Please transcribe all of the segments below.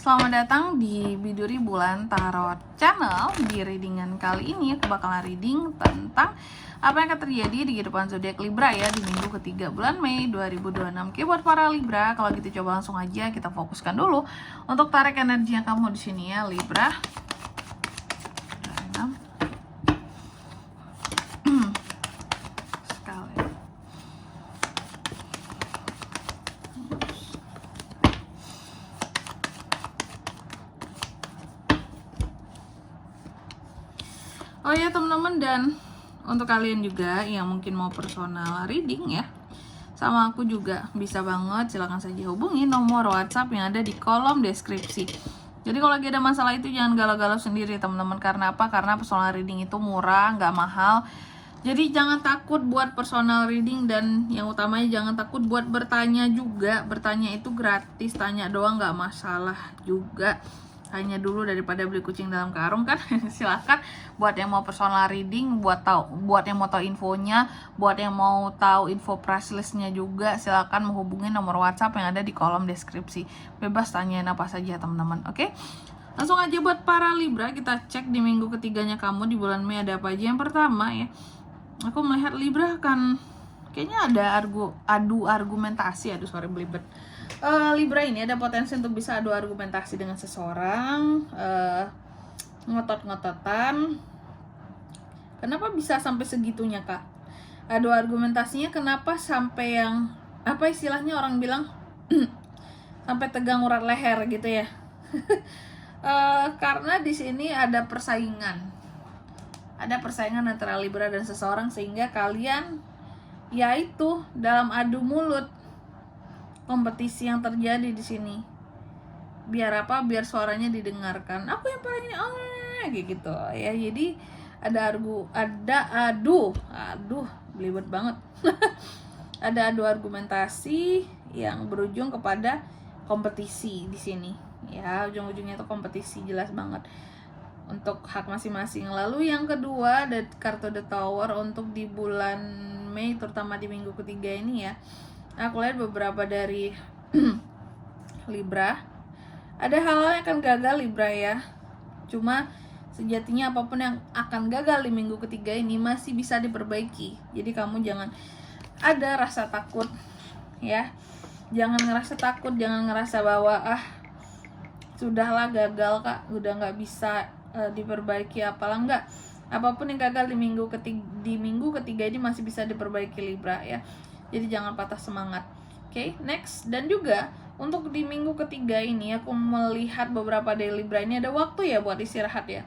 Selamat datang di Biduri Bulan Tarot Channel. Di readingan kali ini aku bakalan reading tentang apa yang akan terjadi di kehidupan zodiak Libra ya di minggu ketiga bulan Mei 2026. Oke, buat para Libra, kalau gitu coba langsung aja kita fokuskan dulu untuk tarik energi yang kamu di sini ya Libra. Oh ya teman-teman, dan untuk kalian juga yang mungkin mau personal reading ya sama aku juga bisa banget, silahkan saja hubungi nomor WhatsApp yang ada di kolom deskripsi. Jadi kalau lagi ada masalah itu jangan galau-galau sendiri teman-teman. Karena apa? Karena personal reading itu murah, nggak mahal. Jadi jangan takut buat personal reading, dan yang utamanya jangan takut buat bertanya juga. Bertanya itu gratis, tanya doang nggak masalah juga. Tanya dulu daripada beli kucing dalam karung kan. Silahkan buat yang mau personal reading, buat yang mau tahu infonya, buat yang mau tahu info price listnya juga, silahkan menghubungi nomor WhatsApp yang ada di kolom deskripsi. Bebas tanyain apa saja teman-teman. Oke, langsung aja buat para Libra, kita cek di minggu ketiganya kamu di bulan Mei ada apa aja. Yang pertama ya, aku melihat Libra akan kayaknya ada adu argumentasi. Sorry belibet. Libra ini ada potensi untuk bisa adu argumentasi dengan seseorang, ngotot-ngototan. Kenapa bisa sampai segitunya kak? Adu argumentasinya kenapa sampai yang apa istilahnya orang bilang sampai tegang urat leher gitu ya? Karena di sini ada persaingan antara Libra dan seseorang, sehingga kalian yaitu dalam adu mulut, kompetisi yang terjadi di sini. Biar apa? Biar suaranya didengarkan. Aku yang paling ini, gitu ya. Jadi ada adu belibet banget. Ada adu argumentasi yang berujung kepada kompetisi di sini. Ya, ujung-ujungnya itu kompetisi jelas banget untuk hak masing-masing. Lalu yang kedua ada kartu The Tower untuk di bulan Mei, terutama di minggu ketiga ini ya. Aku lihat beberapa dari Libra, ada hal-hal yang akan gagal Libra ya. Cuma sejatinya apapun yang akan gagal di minggu ketiga ini masih bisa diperbaiki. Jadi kamu jangan ada rasa takut ya. Jangan ngerasa takut, jangan ngerasa bahwa sudahlah gagal kak, udah nggak bisa diperbaiki, apalah enggak. Apapun yang gagal di minggu ketiga ini masih bisa diperbaiki Libra ya. Jadi jangan patah semangat. Oke, next. Dan juga untuk di minggu ketiga ini aku melihat beberapa dari Libra ini ada waktu ya buat istirahat ya.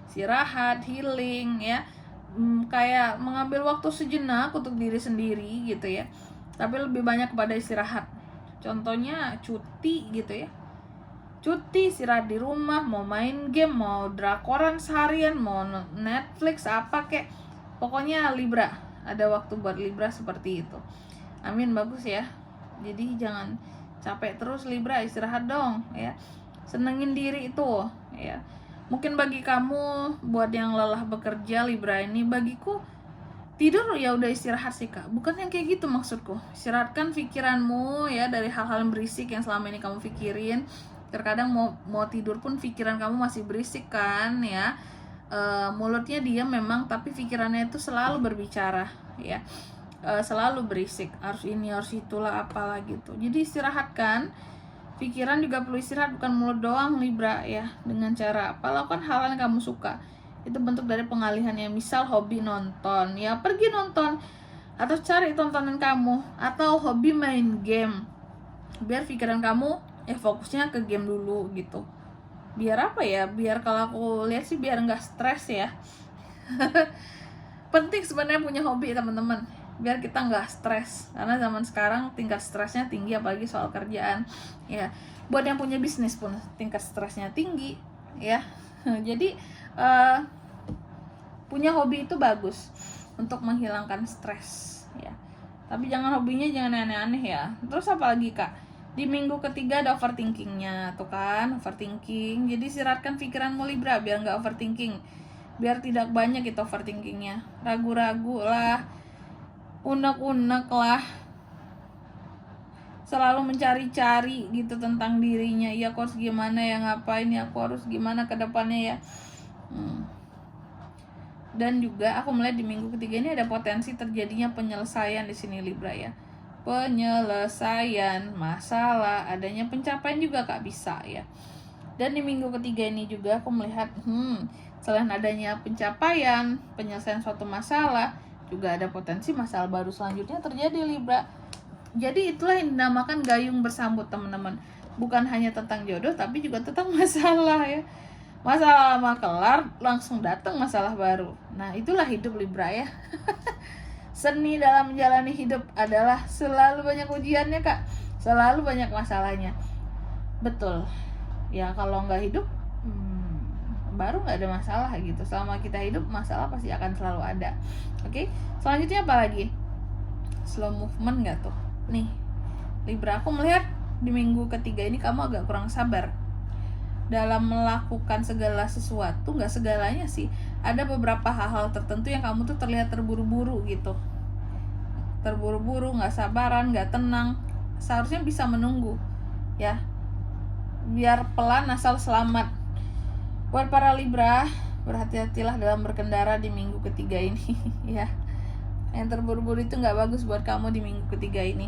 Istirahat, healing ya. Kayak mengambil waktu sejenak untuk diri sendiri gitu ya. Tapi lebih banyak kepada istirahat. Contohnya cuti gitu ya. Cuti, istirahat di rumah, mau main game, mau drakoran seharian, mau Netflix, apa kek. Pokoknya Libra, ada waktu buat Libra seperti itu. Amin, bagus ya. Jadi jangan capek terus Libra, istirahat dong ya. Senengin diri itu ya. Mungkin bagi kamu buat yang lelah bekerja Libra ini, bagiku tidur ya udah istirahat sih kak. Bukan yang kayak gitu maksudku. Istirahatkan pikiranmu ya dari hal-hal yang berisik yang selama ini kamu pikirin. Terkadang mau tidur pun pikiran kamu masih berisik kan ya. Mulutnya diam memang, tapi pikirannya itu selalu berbicara ya. Selalu berisik, harus ini harus itulah apalah gitu. Jadi istirahatkan pikiran, juga perlu istirahat, bukan mulut doang Libra ya. Dengan cara apa? Lakukan hal yang kamu suka. Itu bentuk dari pengalihan ya. Misal hobi nonton ya, pergi nonton atau cari tontonan kamu, atau hobi main game. Biar pikiran kamu fokusnya ke game dulu gitu. Biar apa ya? Biar kalau aku lihat sih biar nggak stres ya. Penting sebenarnya punya hobi teman-teman, biar kita nggak stres, karena zaman sekarang tingkat stresnya tinggi, apalagi soal kerjaan ya. Buat yang punya bisnis pun tingkat stresnya tinggi ya. Jadi punya hobi itu bagus untuk menghilangkan stres ya, tapi jangan hobinya jangan aneh-aneh ya. Terus apa lagi kak? Di minggu ketiga ada overthinkingnya tuh kan, overthinking. Jadi istirahatkan pikiranmu Libra biar nggak overthinking, biar tidak banyak itu overthinkingnya. Ragu-ragu lah, unek-unek lah, selalu mencari-cari gitu tentang dirinya. Ya aku harus gimana ya, ngapain ya, aku harus gimana ke depannya ya. Dan juga aku melihat di minggu ketiga ini ada potensi terjadinya penyelesaian di sini Libra ya. Penyelesaian masalah, adanya pencapaian juga Kak bisa ya. Dan di minggu ketiga ini juga aku melihat selain adanya pencapaian, penyelesaian suatu masalah, juga ada potensi masalah baru selanjutnya terjadi Libra. Jadi itulah yang dinamakan gayung bersambut teman-teman. Bukan hanya tentang jodoh tapi juga tentang masalah ya. Masalah lama kelar, langsung datang masalah baru. Nah itulah hidup Libra ya. Seni dalam menjalani hidup adalah selalu banyak ujiannya Kak, selalu banyak masalahnya. Betul ya, kalau nggak hidup baru nggak ada masalah gitu. Selama kita hidup, masalah pasti akan selalu ada. Oke, selanjutnya apa lagi? Slow movement nggak tuh? Nih Libra, aku melihat di minggu ketiga ini kamu agak kurang sabar dalam melakukan segala sesuatu. Nggak segalanya sih, ada beberapa hal-hal tertentu yang kamu tuh terlihat terburu-buru gitu, terburu-buru, nggak sabaran, nggak tenang. Seharusnya bisa menunggu ya, biar pelan asal selamat. Buat para Libra, berhati-hatilah dalam berkendara di minggu ketiga ini ya. Yang terburu-buru itu nggak bagus buat kamu di minggu ketiga ini.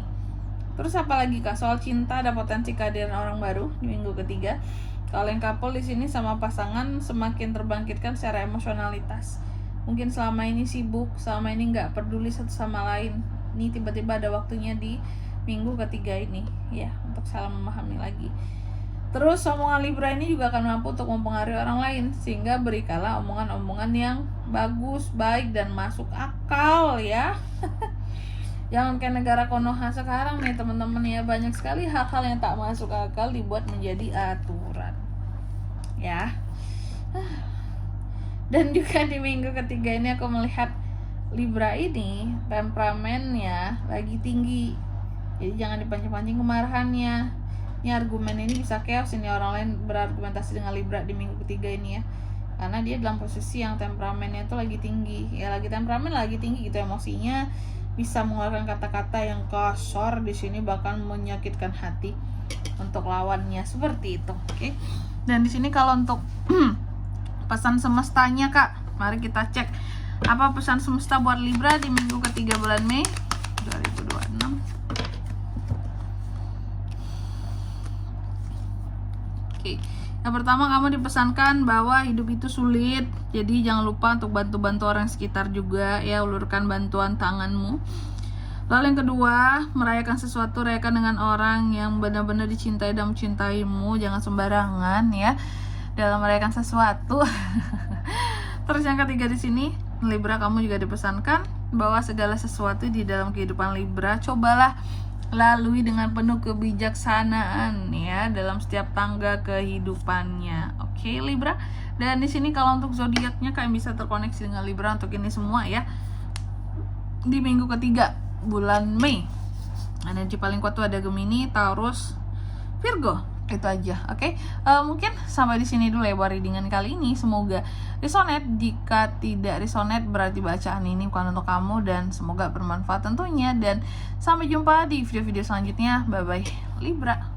Terus apa lagi Kak? Soal cinta, ada potensi kehadiran orang baru di minggu ketiga. Kalau yang couple di sini sama pasangan semakin terbangkitkan secara emosionalitas. Mungkin selama ini sibuk, selama ini nggak peduli satu sama lain. Ini tiba-tiba ada waktunya di minggu ketiga ini ya, untuk saling memahami lagi. Terus omongan Libra ini juga akan mampu untuk mempengaruhi orang lain, sehingga berikanlah omongan-omongan yang bagus, baik, dan masuk akal ya. Jangan kayak negara Konoha sekarang nih teman-teman ya, banyak sekali hal-hal yang tak masuk akal dibuat menjadi aturan ya. Dan juga di minggu ketiga ini aku melihat Libra ini temperamennya lagi tinggi, jadi jangan dipancing-pancing kemarahannya. Ini argumen ini bisa chaos ini, orang lain berargumentasi dengan Libra di minggu ketiga ini ya, karena dia dalam posisi yang temperamennya itu lagi tinggi ya, lagi temperamen lagi tinggi gitu, emosinya bisa mengeluarkan kata-kata yang kasar di sini, bahkan menyakitkan hati untuk lawannya, seperti itu. Oke. Dan di sini kalau untuk pesan semestanya Kak, mari kita cek apa pesan semesta buat Libra di minggu ketiga bulan Mei 2026. Oke. Yang pertama, kamu dipesankan bahwa hidup itu sulit, jadi jangan lupa untuk bantu-bantu orang sekitar juga ya, ulurkan bantuan tanganmu. Lalu yang kedua, merayakan sesuatu, rayakan dengan orang yang benar-benar dicintai dan mencintaimu, jangan sembarangan ya dalam merayakan sesuatu. Terus yang ketiga di sini, Libra, kamu juga dipesankan bahwa segala sesuatu di dalam kehidupan Libra cobalah lalui dengan penuh kebijaksanaan ya dalam setiap tangga kehidupannya. Oke Libra. Dan di sini kalau untuk zodiaknya kalian bisa terkoneksi dengan Libra untuk ini semua ya. Di minggu ketiga bulan Mei, energi paling kuat tuh ada Gemini, Taurus, Virgo. Itu aja, oke. Mungkin sampai di sini dulu ya buat readingan kali ini. Semoga resonate. Jika tidak resonate berarti bacaan ini bukan untuk kamu, dan semoga bermanfaat tentunya. Dan sampai jumpa di video-video selanjutnya. Bye bye Libra.